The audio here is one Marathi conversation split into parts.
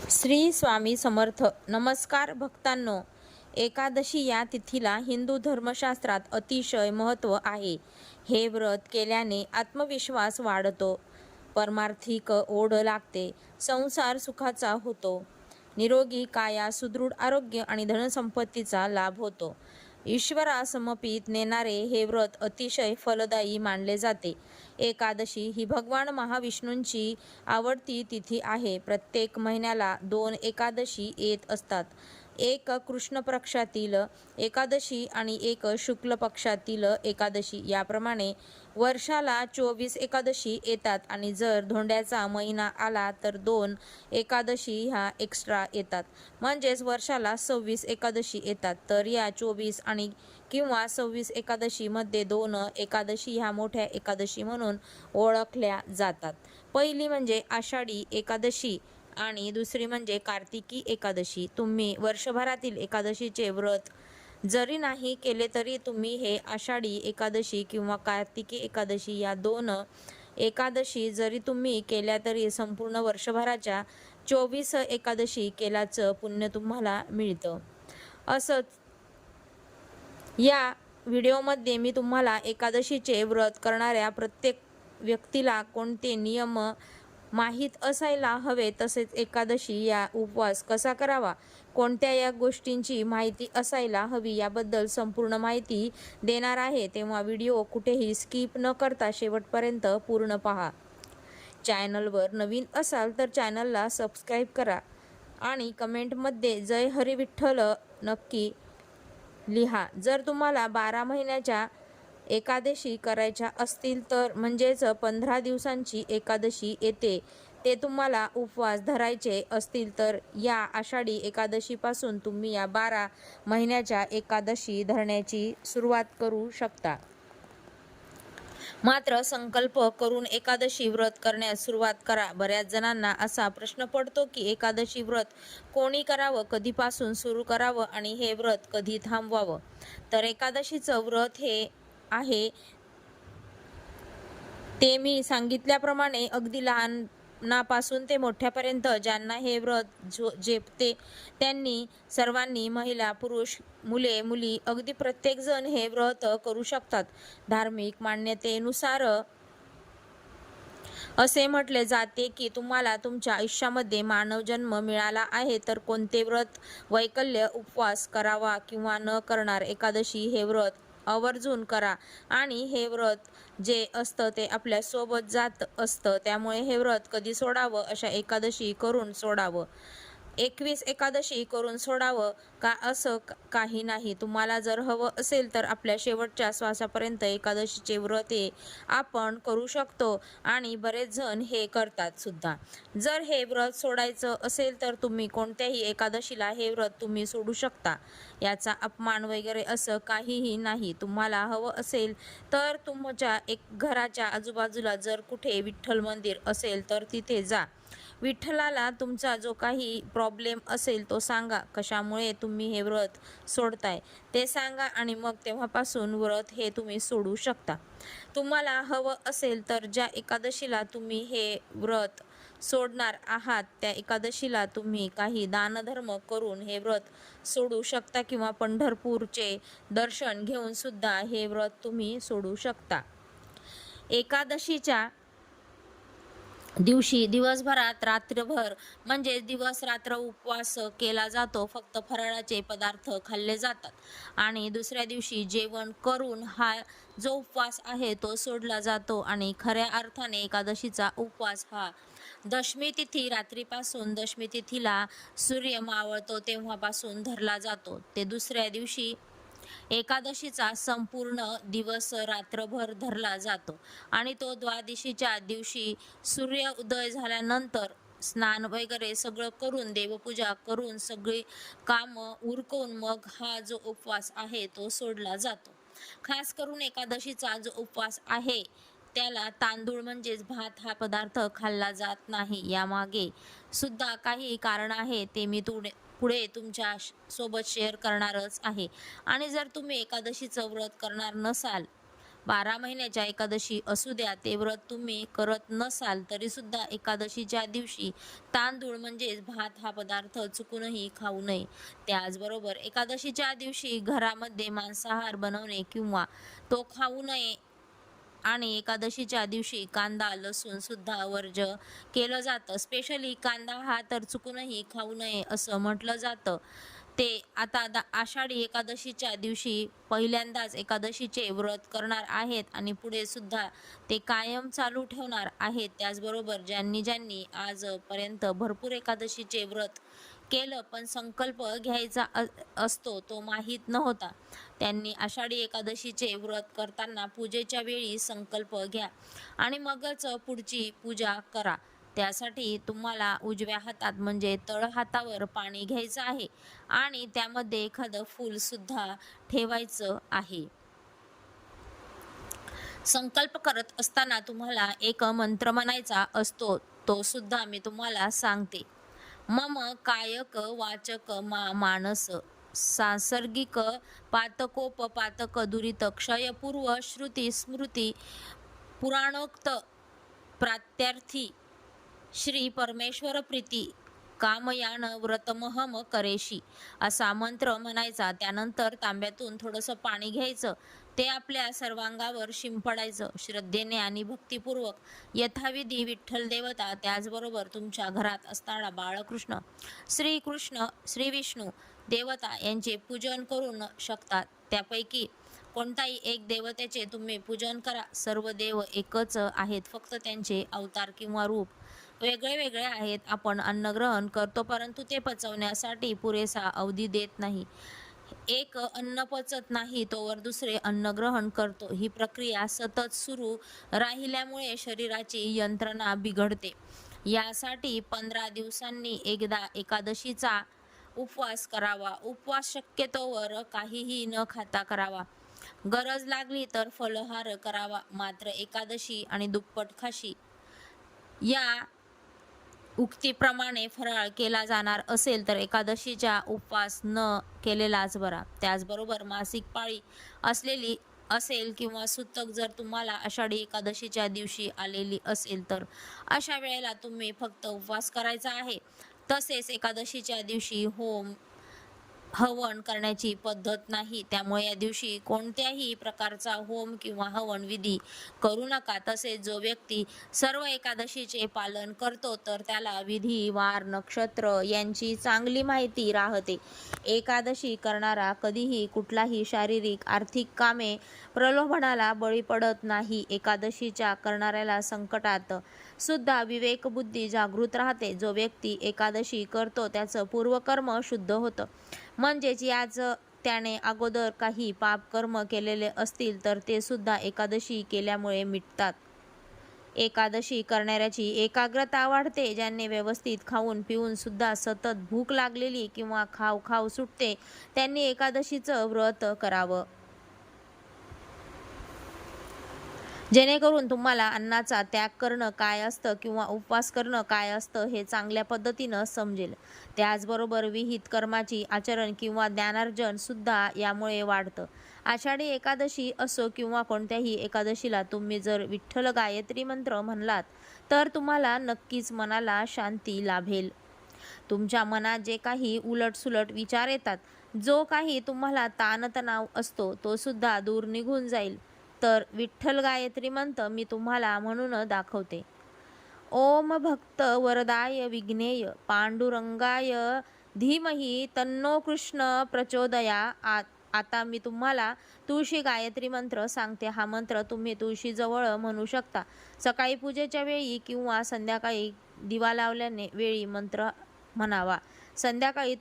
श्री स्वामी समर्थ. नमस्कार भक्तांनो. एकादशी या तिथीला हिंदू धर्मशास्त्रात अतिशय महत्त्व आहे. हे व्रत केल्याने आत्मविश्वास वाढतो, परमार्थिक ओढ लागते, संसार सुखाचा होतो, निरोगी काया, सुदृढ आरोग्य आणि धनसंपत्तीचा लाभ होतो. ईश्वरा समर्पित नेणारे हे व्रत अतिशय फलदायी मानले जाते. एकादशी ही भगवान महाविष्णूंची आवडती तिथी आहे. प्रत्येक महिन्याला 2 एकादशी येत असतात. एक कृष्ण पक्षातील एकादशी आणि एक शुक्ल पक्षातील एकादशी. याप्रमाणे वर्षाला 24 एकादशी येतात आणि जर धोंड्याचा महिना आला तर 2 एकादशी ह्या एक्स्ट्रा येतात. म्हणजेच वर्षाला 26 एकादशी येतात. तर या 24 आणि किंवा 26 एकादशी मध्ये 2 एकादशी ह्या मोठ्या एकादशी म्हणून ओळखल्या जातात. पहिली म्हणजे आषाढी एकादशी आणि दुसरी म्हणजे कार्तिकी एकादशी. तुम्ही वर्षभरातील एकादशीचे व्रत जरी नाही केले तरी तुम्ही हे आषाढी एकादशी किंवा कार्तिकी एकादशी या 2 एकादशी जरी तुम्ही केल्या तरी संपूर्ण वर्षभराच्या 24 एकादशी केल्याचं पुण्य तुम्हाला मिळतं. असंच या व्हिडिओमध्ये मी तुम्हाला एकादशीचे व्रत करणाऱ्या प्रत्येक व्यक्तीला कोणते नियम माहीत असायला हवे, तसेच एकादशी या उपवास कसा करावा, कोणत्या या गोष्टींची माहिती असायला हवी याबद्दल संपूर्ण माहिती देणार आहे. तेव्हा व्हिडिओ कुठेही स्किप न करता शेवटपर्यंत पूर्ण पहा. चॅनलवर नवीन असाल तर चॅनलला सबस्क्राईब करा आणि कमेंटमध्ये जय हरी विठ्ठल नक्की लिहा. जर तुम्हाला 12 महिन्याच्या एकादशी करायच्या असतील तर म्हणजेच 15 दिवसांची एकादशी येते ते तुम्हाला उपवास धरायचे असतील तर या आषाढी एकादशीपासून तुम्ही या 12 महिन्याच्या एकादशी धरण्याची सुरुवात करू शकता. मात्र संकल्प करून एकादशी व्रत करण्यास सुरुवात करा. बऱ्याच जणांना असा प्रश्न पडतो की एकादशी व्रत कोणी करावं, कधीपासून सुरू करावं आणि हे व्रत कधी थांबवावं. तर एकादशीचं व्रत हे आहे ते मी सांगितल्याप्रमाणे अगदी लहानापासून ते मोठ्यापर्यंत ज्यांना हे व्रत झेपते त्यांनी सर्वांनी, महिला, पुरुष, मुले, मुली अगदी प्रत्येकजण हे व्रत करू शकतात. धार्मिक मान्यतेनुसार असे म्हटले जाते की तुम्हाला तुमच्या आयुष्यामध्ये मानवजन्म मिळाला आहे तर कोणते व्रत, वैकल्य, उपवास करावा किंवा न करणार, एकादशी हे व्रत आवर्जून करा. आणि हे व्रत जे असतं ते आपल्या सोबत जात असतं, त्यामुळे हे व्रत कधी सोडावं, अशा एकादशी करून सोडावं. 21 एकादशी करून सोडावं का असं काही नाही. तुम्हाला जर हवं असेल तर आपल्या शेवटच्या श्वासापर्यंत एकादशीचे व्रत हे आपण करू शकतो आणि बरेच जण हे करतात सुद्धा. जर हे व्रत सोडायचं असेल तर तुम्ही कोणत्याही एकादशीला हे व्रत तुम्ही सोडू शकता. याचा अपमान वगैरे असं काहीही नाही. तुम्हाला हवं असेल तर तुमच्या घराच्या आजूबाजूला जर कुठे विठ्ठल मंदिर असेल तर तिथे जा. विठ्ठलाला तुमचा जो काही प्रॉब्लेम असेल तो सांगा, कशामुळे तुम्ही हे व्रत सोडताय ते सांगा आणि मग तेव्हापासून व्रत हे तुम्ही सोडू शकता. तुम्हाला हवं असेल तर ज्या एकादशीला तुम्ही हे व्रत सोडणार आहात त्या एकादशीला तुम्ही काही दानधर्म करून हे व्रत सोडू शकता किंवा पंढरपूरचे दर्शन घेऊन सुद्धा हे व्रत तुम्ही सोडू शकता. एकादशीच्या दिवशी दिवसभरात रात्रभर म्हणजे दिवस रात्र उपवास केला जातो. फक्त फराळाचे पदार्थ खाल्ले जातात आणि दुसऱ्या दिवशी जेवण करून हा जो उपवास आहे तो सोडला जातो. आणि खऱ्या अर्थाने एकादशीचा उपवास हा दशमी तिथी रात्रीपासून दशमी तिथीला सूर्य मावळतो तेव्हापासून धरला जातो. ते दुसऱ्या दिवशी एकादशीचा संपूर्ण दिवस रात्रभर धरला जातो आणि तो द्वादशीच्या दिवशी सूर्य उदय झाल्यानंतर स्नान वगैरे सगळं करून, देवपूजा करून, सगळी कामं उरकून मग हा जो उपवास आहे तो सोडला जातो. खास करून एकादशीचा जो उपवास आहे त्याला तांदूळ म्हणजेच भात हा पदार्थ खाल्ला जात नाही. यामागे सुद्धा काही कारण आहे ते मी पुढे तुमच्या सोबत शेअर करणारच आहे. आणि जर तुम्ही एकादशीचं व्रत करणार नसाल 12 महिन्याच्या एकादशी असू द्या, ते व्रत तुम्ही करत नसाल तरी सुद्धा एकादशीच्या दिवशी तांदूळ म्हणजेच भात हा पदार्थ चुकूनही खाऊ नये. त्याचबरोबर एकादशीच्या दिवशी घरामध्ये मांसाहार बनवणे किंवा तो खाऊ नये आणि एकादशीच्या दिवशी कांदा लसूण सुद्धा वर्ज्य केलं जातं. स्पेशली कांदा हा तर चुकूनही खाऊ नये असं म्हटलं जातं. ते आता आषाढी एकादशीच्या दिवशी पहिल्यांदाच एकादशीचे व्रत करणार आहेत आणि पुढे सुद्धा ते कायम चालू ठेवणार आहेत. त्याचबरोबर ज्यांनी ज्यांनी आजपर्यंत भरपूर एकादशीचे व्रत केलं पण संकल्प घ्यायचा असतो तो माहीत नव्हता, त्यांनी आषाढी एकादशीचे व्रत करताना पूजेच्या वेळी संकल्प घ्या आणि मगच पुढची पूजा करा. त्यासाठी तुम्हाला उजव्या हातात म्हणजे तळहातावर पाणी घ्यायचं आहे आणि त्यामध्ये एखादं फूल सुद्धा ठेवायचं आहे. संकल्प करत असताना तुम्हाला एक मंत्र म्हणायचा असतो, तो सुद्धा मी तुम्हाला सांगते. मम कायक वाचक मानस सांसर्गिक पातकोपपातक दुरित क्षयपूर्व श्रुती स्मृती पुराणोक्त प्रात्यर्थी श्री परमेश्वर प्रीती कामयान व्रतमहम करेशी असा मंत्र म्हणायचा. त्यानंतर तांब्यातून थोडंसं पाणी घ्यायचं, ते आपल्या सर्वांगावर शिंपडायचं. श्रद्धेने आणि भक्तिपूर्वक यथाविधी विठ्ठल देवता, त्याचबरोबर तुमच्या घरात असणारा बाळकृष्ण, श्रीकृष्ण, श्री विष्णू देवता यांचे पूजन करू शकतात. त्यापैकी कोणताही एक देवतेचे तुम्ही पूजन करा. सर्व देव एकच आहेत, फक्त त्यांचे अवतार किंवा रूप वेगळे वेगळे आहेत. आपण अन्नग्रहण करतो परंतु ते पचवण्यासाठी पुरेसा अवधी देत नाही. एक अन्न पचत नाही तोवर दुसरे अन्न ग्रहण करतो. ही प्रक्रिया सतत सुरू राहिल्यामुळे शरीराची यंत्रणा बिघडते. यासाठी 15 दिवसांनी एकदा एकादशीचा उपवास करावा. उपवास शक्यतोवर काहीही न खाता करावा. गरज लागली तर फलाहार करावा. मात्र एकादशी आणि दुप्पट खाशी या उक्तीप्रमाणे फराळ केला जाणार असेल तर एकादशीचा उपवास न केलेलाच बरा. त्याचबरोबर मासिक पाळी असलेली असेल किंवा सुतक जर तुम्हाला आषाढी एकादशीच्या दिवशी आलेली असेल तर अशा वेळेला तुम्ही फक्त उपवास करायचा आहे. तसेच एकादशीच्या दिवशी होम हवन करण्याची पद्धत नाही, त्यामुळे या दिवशी कोणत्याही प्रकारचा होम किंवा हवन विधी करू नका. तसेच जो व्यक्ती सर्व एकादशीचे पालन करतो तर त्याला विधी, वार, नक्षत्र यांची चांगली माहिती राहते. एकादशी करणारा कधीही कुठलाही शारीरिक आर्थिक कामे प्रलोभनाला बळी पडत नाही. एकादशीच्या करणाऱ्याला संकटात सुद्धा विवेकबुद्धी जागृत राहते. जो व्यक्ती एकादशी करतो त्याचं पूर्वकर्म शुद्ध होतं, म्हणजेच याच त्याने अगोदर काही पाप कर्म केलेले असतील तर ते सुद्धा एकादशी केल्यामुळे मिटतात. एकादशी करणाऱ्याची एकाग्रता वाढते. ज्यांनी व्यवस्थित खाऊन पिऊन सुद्धा सतत भूक लागलेली किंवा खाऊ खाऊ सुटते त्यांनी एकादशीचं व्रत करावं, जेणेकरून तुम्हाला अन्नाचा त्याग करणं काय असतं किंवा उपवास करणं काय असतं हे चांगल्या पद्धतीनं समजेल. त्याचबरोबर विहित कर्माची आचरण किंवा ज्ञानार्जन सुद्धा यामुळे वाढतं. आषाढी एकादशी असो किंवा कोणत्याही एकादशीला तुम्ही जर विठ्ठल गायत्री मंत्र म्हणलात तर तुम्हाला नक्कीच मनाला शांती लाभेल. तुमच्या मनात जे काही उलटसुलट विचार येतात, जो काही तुम्हाला ताणतणाव असतो तो सुद्धा दूर निघून जाईल. तर विठ्ठल गायत्री मंत्र मी तुम्हाला म्हणून दाखवते. ओम भक्त वरदाय विघ्नेय पांडुरंगाय धीमहि तन्नो कृष्ण प्रचोदया. आता मी तुम्हाला तुळशी गायत्री मंत्र सांगते. हा मंत्र तुम्ही तुळशीजवळ म्हणू शकता. सकाळी पूजेच्या वेळी किंवा संध्याकाळी दिवा लावल्याने वेळी मंत्र म्हणावा. संध्याकाळी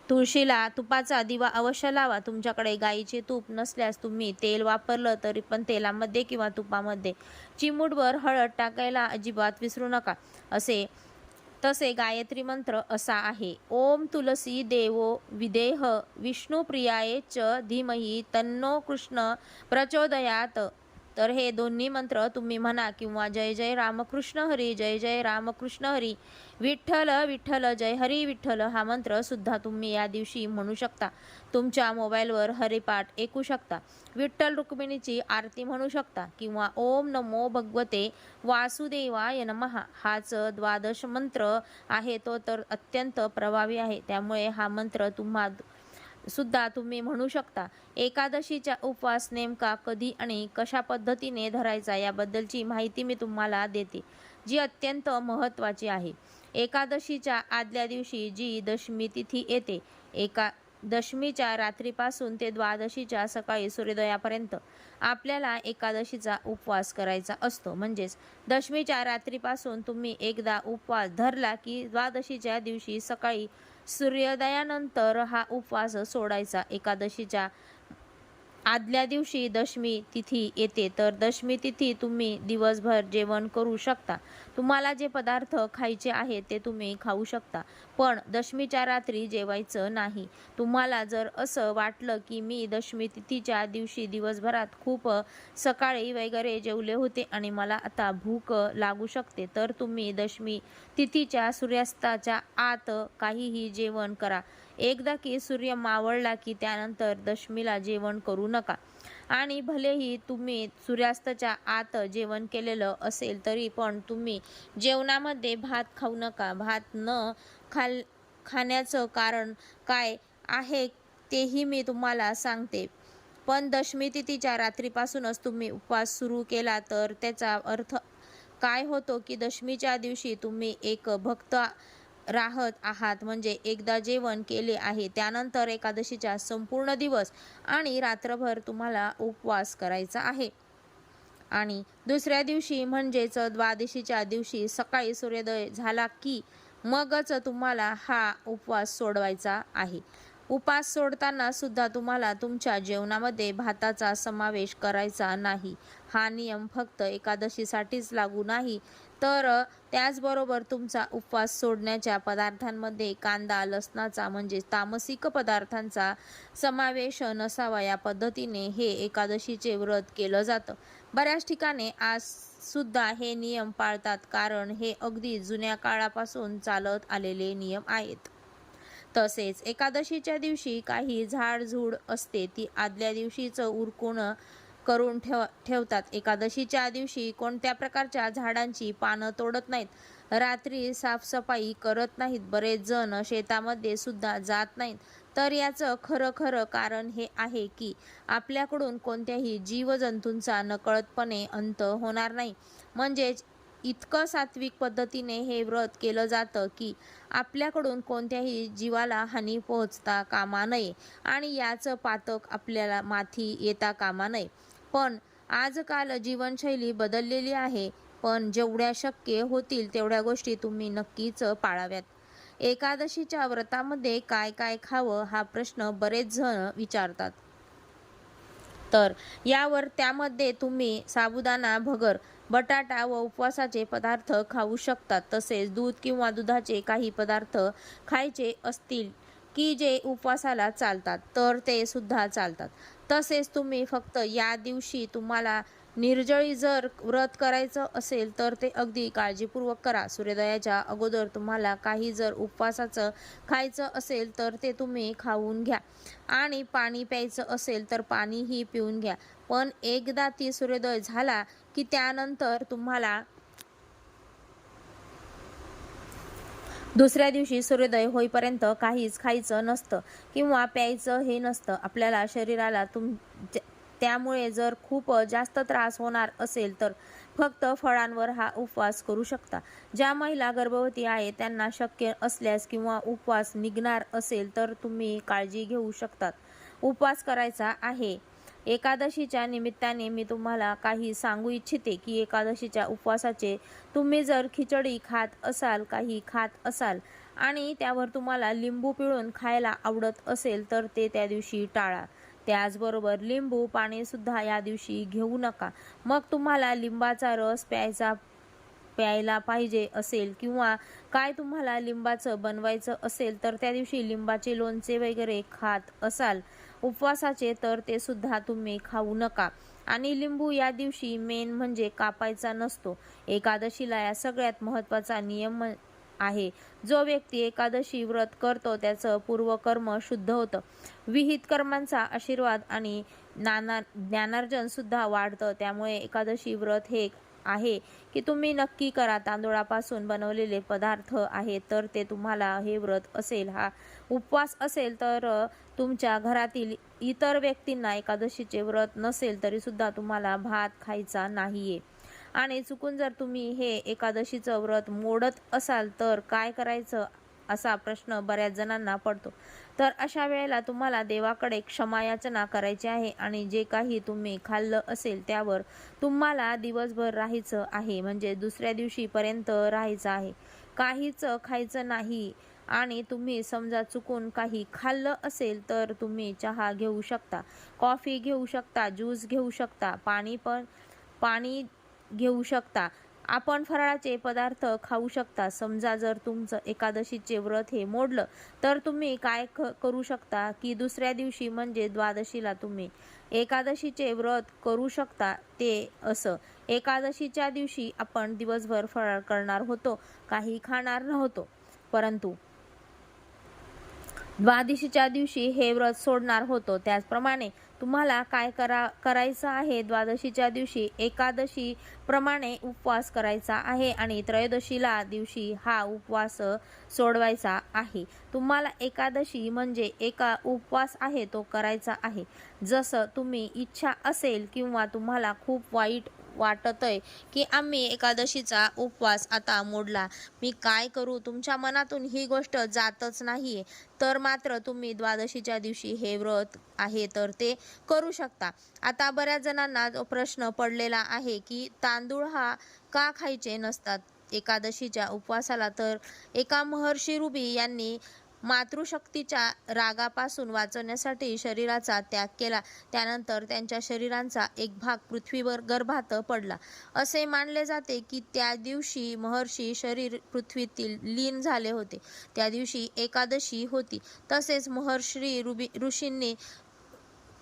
तुळशीला तुपाचा दिवा अवश्य लावा. तुमच्याकडे गाईचे तूप नसल्यास तुम्ही तेल वापरलं तरी पण तेलामध्ये किंवा तुपामध्ये चिमूटभर हळद टाकायला अजिबात विसरू नका. तसे गायत्री मंत्र असा आहे. ओम तुलसी देवो विदेह विष्णुप्रियाय च धीमहि तन्नो कृष्ण प्रचोदयात. तर हे दोन्ही मंत्र तुम्ही म्हणा किंवा जय जय रामकृष्ण हरी, जय जय रामकृष्ण हरी, विठ्ठल विठ्ठल जय हरी विठ्ठल हा मंत्र सुद्धा तुम्ही या दिवशी म्हणू शकता. तुमच्या मोबाईलवर हरिपाठ ऐकू शकता, विठ्ठल रुक्मिणीची आरती म्हणू शकता किंवा ओम नमो भगवते वासुदेवाय नमः हाच द्वादश मंत्र आहे, तो तर अत्यंत प्रभावी आहे. त्यामुळे हा मंत्र सुद्धा तुम्ही म्हणू शकता. एकादशीचा उपवास नेमका कधी आणि कशा पद्धतीने धरायचा याबद्दलची माहिती मी तुम्हाला देते, जी अत्यंत महत्त्वाची आहे. एकादशीच्या आदल्या दिवशी जी दशमी तिथी येते, दशमीच्या रात्रीपासून ते द्वादशीच्या सकाळी सूर्योदयापर्यंत आपल्याला एकादशीचा उपवास करायचा असतो. म्हणजेच दशमीच्या रात्रीपासून तुम्ही एकदा उपवास धरला की द्वादशीच्या दिवशी सकाळी सूर्योदयानंतर हा उपवास सोडायचा. एकादशीच्या आदल्या दिवशी दशमी तिथी येते, तर दशमी तिथी तुम्ही दिवसभर जेवण करू शकता. तुम्हाला जे पदार्थ खायचे आहेत ते तुम्ही खाऊ शकता, पण दशमीच्या रात्री जेवायचं नाही. तुम्हाला जर असं वाटलं की मी दशमी तिथीच्या दिवशी दिवसभरात खूप सकाळी वगैरे जेवले होते आणि मला आता भूक लागू शकते, तर तुम्ही दशमी तिथीच्या सूर्यास्ताच्या आत काहीही जेवण करा. एकदा की सूर्य मावळला की त्यानंतर दशमीला जेवण करू नका. आणि भलेही तुम्ही सूर्यास्ताच्या आत जेवण केलेलं असेल तरी पण तुम्ही जेवणामध्ये भात खाऊ नका. भात न खाण्याचं कारण काय आहे तेही मी तुम्हाला सांगते. पण दशमी तिथीच्या रात्रीपासूनच तुम्ही उपवास सुरू केला तर त्याचा अर्थ काय होतो की दशमीच्या दिवशी तुम्ही एक भक्त राहत आहात, म्हणजे एकदा जेवण केले आहे त्यानंतर एकादशीचा संपूर्ण दिवस आणि रात्रभर तुम्हाला उपवास करायचा आहे. आणि दुसऱ्या दिवशी म्हणजेच द्वादशीच्या दिवशी सकाळी सूर्योदय झाला की मगच तुम्हाला हा उपवास सोडवायचा आहे. उपवास सोडताना सुद्धा तुम्हाला तुमच्या जेवणामध्ये भाताचा समावेश करायचा नाही. हा नियम फक्त एकादशीसाठीच लागू नाही, तर त्याचबरोबर तुमचा उपवास सोडण्याच्या पदार्थांमध्ये कांदा, लसणाचा म्हणजे तामसिक पदार्थांचा समावेश नसावा. या पद्धतीने हे एकादशीचे व्रत केलं जातं. बऱ्याच ठिकाणी आज सुद्धा हे नियम पाळतात, कारण हे अगदी जुन्या काळापासून चालत आलेले नियम आहेत. तसेच एकादशीच्या दिवशी काही झाडझूड असते ती आदल्या दिवशीच उरकून करून ठेवतात. एकादशीच्या दिवशी कोणत्या प्रकारच्या झाडांची पानं तोडत नाहीत, रात्री साफसफाई करत नाहीत, बरेच जण शेतामध्ये सुद्धा जात नाहीत. तर याचं खरं कारण हे आहे की आपल्याकडून कोणत्याही जीवजंतूंचा नकळतपणे अंत होणार नाही. म्हणजेच इतकं सात्विक पद्धतीने हे व्रत केलं जातं की आपल्याकडून कोणत्याही जीवाला हानी पोहोचता कामा नये आणि याचं पातक आपल्याला माथी येता कामा नये. पण आजकाल जीवनशैली बदललेली आहे, पण जेवढ्या शक्य होतील तेवढ्या गोष्टी तुम्ही नक्कीच पाळाव्यात. एकादशीच्या व्रतामध्ये काय काय खावं हा प्रश्न बरेच जण विचारतात. तर त्यामध्ये तुम्ही साबुदाणा, भगर, बटाटा व उपवासाचे पदार्थ खाऊ शकतात. तसेच दूध किंवा दुधाचे काही पदार्थ खायचे असतील की जे उपवासाला चालतात तर ते सुद्धा चालतात. तसेच तुम्ही फक्त या दिवशी तुम्हाला निर्जळी जर व्रत करायचं असेल तर ते अगदी काळजीपूर्वक करा. सूर्योदयाच्या अगोदर तुम्हाला काही जर उपवासाचं खायचं असेल तर ते तुम्ही खाऊन घ्या आणि पाणी प्यायचं असेल तर पाणीही पिऊन घ्या. पण एकदा ती सूर्योदय झाला की त्यानंतर तुम्हाला दुसऱ्या दिवशी सूर्योदय होईपर्यंत काहीच खायचं नसतं किंवा प्यायचं हे नसतं. आपल्याला शरीराला त्यामुळे जर खूप जास्त त्रास होणार असेल तर फक्त फळांवर हा उपवास करू शकता. ज्या महिला गर्भवती आहेत त्यांना शक्य असल्यास किंवा उपवास निघणार असेल तर तुम्ही काळजी घेऊ शकतात. उपवास करायचा आहे. एकादशीच्या निमित्ताने मी तुम्हाला काही सांगू इच्छिते की एकादशीच्या उपवासाचे तुम्ही जर खिचडी खात असाल, काही खात असाल आणि त्यावर तुम्हाला लिंबू पिळून खायला आवडत असेल तर ते त्या दिवशी टाळा. त्याचबरोबर लिंबू पाणी सुद्धा या दिवशी घेऊ नका. मग तुम्हाला लिंबाचा रस प्यायला पाहिजे असेल किंवा काय तुम्हाला लिंबाचं बनवायचं असेल तर त्या दिवशी लिंबाचे लोणचे वगैरे खात असाल उपवासाचे तर ते सुद्धा तुम्ही खाऊ नका. आणि लिंबू या दिवशी मेन म्हणजे कापायचा नसतो. एकादशीला या सगळ्यात महत्त्वाचा नियम आहे. जो व्यक्ती एकादशी व्रत करतो त्याचं पूर्वकर्म शुद्ध होतं. विहित कर्मांचा आशीर्वाद आणि ज्ञानार्जन सुद्धा वाढतं. त्यामुळे एकादशी व्रत हे आहे की तुम्ही नक्की करा. तांदूळापासून बनवलेले पदार्थ आहेत तर ते तुम्हाला हे व्रत असेल, हा उपवास असेल तर तुमच्या घरातील इतर व्यक्तींना एकादशीचे व्रत नसेल तरी सुद्धा तुम्हाला भात खायचा नाहीये. आणि चुकून जर तुम्ही हे एकादशीचं व्रत मोडत असाल तर काय करायचं असा प्रश्न बऱ्याच जणांना पडतो. तर अशा वेळेला तुम्हाला देवाकडे क्षमायाचना करायची आहे आणि जे काही तुम्ही खाल्लं असेल त्यावर तुम्हाला दिवसभर राहायचं आहे, म्हणजे दुसऱ्या दिवशीपर्यंत राहायचं आहे. काहीच खायचं नाही. आणि तुम्ही समजा चुकून काही खाल्लं असेल तर तुम्ही चहा घेऊ शकता, कॉफी घेऊ शकता, ज्यूस घेऊ शकता, पाणी घेऊ शकता. आपण फराळाचे पदार्थ खाऊ शकता. समजा जर तुमचं एकादशीचे व्रत हे मोडलं तर तुम्ही काय करू शकता की दुसऱ्या दिवशी म्हणजे द्वादशीला तुम्ही एकादशीचे व्रत करू शकता. ते असं, एकादशीच्या दिवशी आपण दिवसभर फराळ करणार होतो, काही खाणार नव्हतो, परंतु द्वादशीच्या दिवशी हे व्रत सोडणार होतो. त्याचप्रमाणे तुम्हाला काय करायचं आहे, द्वादशीच्या दिवशी एकादशी प्रमाणे उपवास करायचा आहे आणि त्रयोदशीला दिवशी हा उपवास सोडवायचा आहे. तुम्हाला एकादशी म्हणजे उपवास आहे तो करायचा आहे. जसं तुम्ही इच्छा असेल किंवा तुम्हाला खूप वाईट वाटतंय की आम्ही एकादशीचा उपवास आता मोडला, मी काय करू, तुमच्या मनातून ही गोष्ट जातच नाहीये, तर मात्र तुम्ही द्वादशीच्या दिवशी हे व्रत आहे तर ते करू शकता. आता बऱ्याच जणांना प्रश्न पडलेला आहे की तांदूळ हा का खायचे नसतात एकादशीच्या उपवासाला. तर एका महर्षी ऋषी यांनी मातृशक्तीच्या रागापासून वाचवण्यासाठी शरीराचा त्याग केला. त्यानंतर त्यांच्या शरीराचा एक भाग पृथ्वीवर गर्भात पडला. असे मानले जाते की त्या दिवशी महर्षी शरीर पृथ्वीतील लीन झाले होते. त्या दिवशी एकादशी होती. तसेच महर्षी ऋषींनी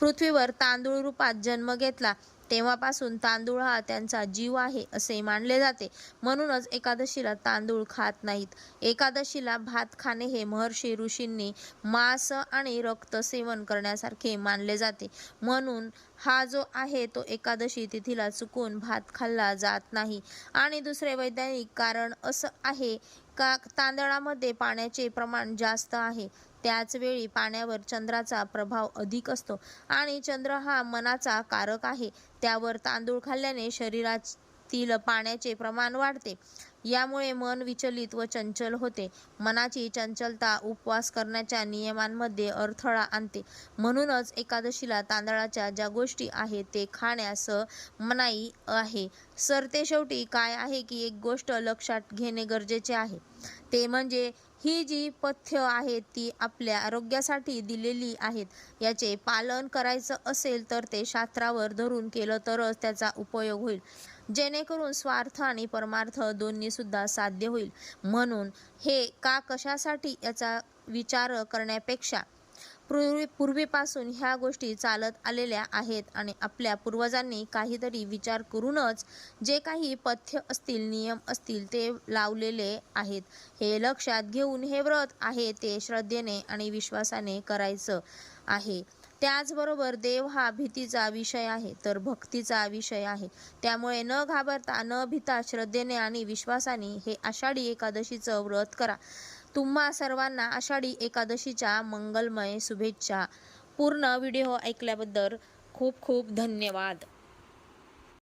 पृथ्वीवर तांदूळ रूपात जन्म घेतला. तेव्हापासून तांदूळ हा त्यांचा जीव आहे असे मानले जाते. म्हणूनच एकादशीला तांदूळ खात नाहीत. एकादशीला भात खाणे हे महर्षी ऋषींनी मांस आणि रक्त सेवन करण्यासारखे मानले जाते. म्हणून हा जो आहे तो एकादशी तिथीला चुकून भात खाल्ला जात नाही. आणि दुसरे वैज्ञानिक कारण असं आहे का तांदळामध्ये पाण्याचे प्रमाण जास्त आहे. त्याच वेळी पाण्यावर चंद्राचा प्रभाव अधिक असतो आणि चंद्र हा मनाचा कारक आहे. त्यावर तांदूळ खाल्ल्याने शरीरातील पाण्याचे प्रमाण वाढते. यामुळे मन विचलित व चंचल होते. मनाची चंचलता उपवास करण्याच्या नियमांमध्ये अडथळा आणते. म्हणूनच एकादशीला तांदळाच्या ज्या गोष्टी आहेत ते खाण्यास मनाई आहे. सरतेशेवटी काय आहे की एक गोष्ट लक्षात घेणे गरजेचे आहे, ते म्हणजे ही जी पथ्य आहेत ती आपल्या आरोग्यासाठी दिलेली आहेत. याचे पालन करायचं असेल तर ते शास्त्रावर धरून केलं तरच त्याचा उपयोग होईल, जेणेकरून स्वार्थ आणि परमार्थ दोन्ही सुद्धा साध्य होईल. म्हणून हे का कशासाठी याचा विचार करण्यापेक्षा पूर्वीपासून ह्या गोष्टी चालत आलेल्या आहेत आणि आपल्या पूर्वजांनी काहीतरी विचार करूनच जे काही पथ्य असतील, नियम असतील ते लावलेले आहेत. हे लक्षात घेऊन हे व्रत आहे ते श्रद्धेने आणि विश्वासाने करायचं आहे. त्याचबरोबर देव हा भीतीचा विषय आहे तर भक्तीचा विषय आहे. त्यामुळे न घाबरता न भीता श्रद्धेने आणि विश्वासाने हे आषाढी एकादशीचं व्रत करा. तुम्हा सर्वांना आषाढी एकादशीच्या मंगलमय शुभेच्छा. पूर्ण व्हिडिओ ऐकल्याबद्दल खूप खूप धन्यवाद.